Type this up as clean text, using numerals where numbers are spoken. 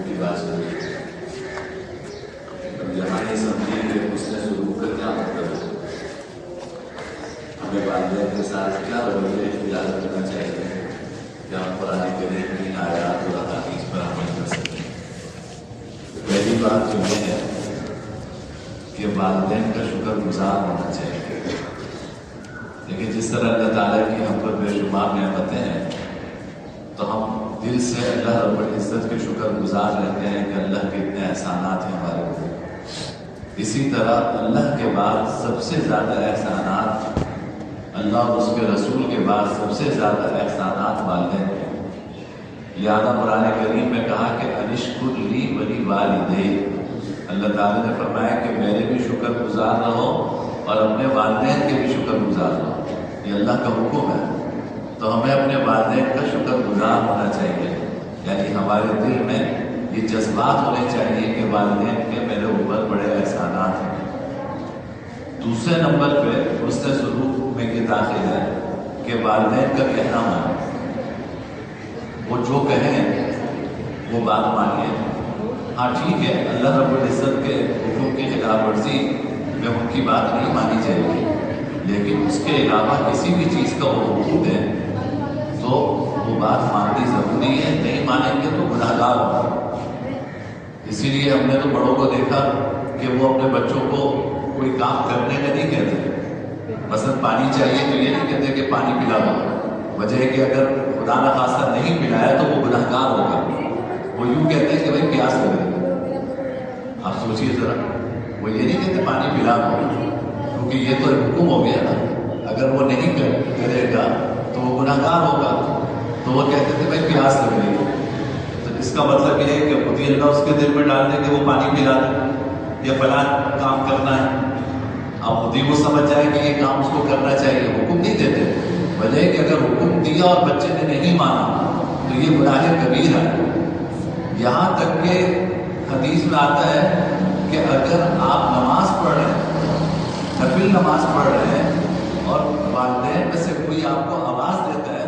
کی بات سنی. یہاں یہ سمجھیے کہ حسن سلوک کا کیا مطلب ہے. ہمیں والدین کے ساتھ کیا رویہ اختیار کرنا چاہیے کہ ہم قرآن کریم کی آیات اور احادیث پر عمل کر سکیں. پہلی بات تو یہ ہے کہ والدین کا شکر گزار ہونا چاہیے. لیکن جس طرح اللہ تعالیٰ کی ہم پر بے شمار نعمتیں ہیں تو ہم دل سے اللہ رب العزت کے شکر گزار رہتے ہیں کہ اللہ کے اتنے احسانات ہیں ہمارے اوپر. اسی طرح اللہ کے بعد سب سے زیادہ احسانات اللہ اور اس کے رسول کے بعد سب سے زیادہ احسانات والدین ہیں. لہٰذا قرآن کریم میں کہا کہ انشکر لی ولی والدیک. اللہ تعالیٰ نے فرمایا کہ میرے بھی شکر گزار رہو اور اپنے والدین کے بھی شکر گزار رہو. یہ اللہ کا حکم ہے. تو ہمیں اپنے والدین کا شکر گزار ہونا چاہیے. یعنی ہمارے دل میں یہ جذبات ہونے چاہیے کہ والدین کے میرے اوپر بڑے احسانات ہیں. دوسرے نمبر پہ حسن سلوک میں یہ داخل ہے کہ والدین کا کہنا مانیں. وہ جو کہیں وہ بات مانیے. ہاں ٹھیک ہے، اللہ رب العزت کے حکم کی خلاف ورزی میں ان کی بات نہیں مانی جائے گی، لیکن اس کے علاوہ کسی بھی چیز کا وہ حکم دیں تو وہ بات ماننی ضروری ہے. نہیں مانیں گے تو گناہ گار ہوگا. اسی لیے ہم نے تو بڑوں کو دیکھا کہ وہ اپنے بچوں کو کوئی کام کرنے کا نہیں کہتے. مثلا پانی چاہیے تو یہ نہیں کہتے کہ پانی پلا دو. وجہ ہے کہ اگر خدا نخواستہ نہیں پلایا تو وہ گناہ گار ہوگا. وہ یوں کہتے ہیں کہ بھائی پیاس لگ رہی ہے. آپ سوچیے ذرا، وہ یہ نہیں کہتے پانی پلا دو، کیونکہ یہ تو حکم ہو گیا نا. اگر وہ نہیں کرے گا تو وہ گناہ گار ہوگا. تو وہ کہتے تھے بھائی پیاس لگ رہی ہے. تو اس کا مطلب یہ ہے کہ خود ہی اللہ اس کے دل میں ڈال دے کہ وہ پانی پلا دے یا فلاں کام کرنا ہے. اب خود ہی وہ سمجھ جائے کہ یہ کام اس کو کرنا چاہیے. حکم نہیں دیتے. وجہ ہے کہ اگر حکم دیا اور بچے نے نہیں مانا تو یہ گناہ کبیر ہے. یہاں تک کہ حدیث میں آتا ہے کہ اگر آپ نماز پڑھ رہے ہیں، نفل نماز پڑھ رہے ہیں، اور والدین میں سے کوئی آپ کو آواز دیتا ہے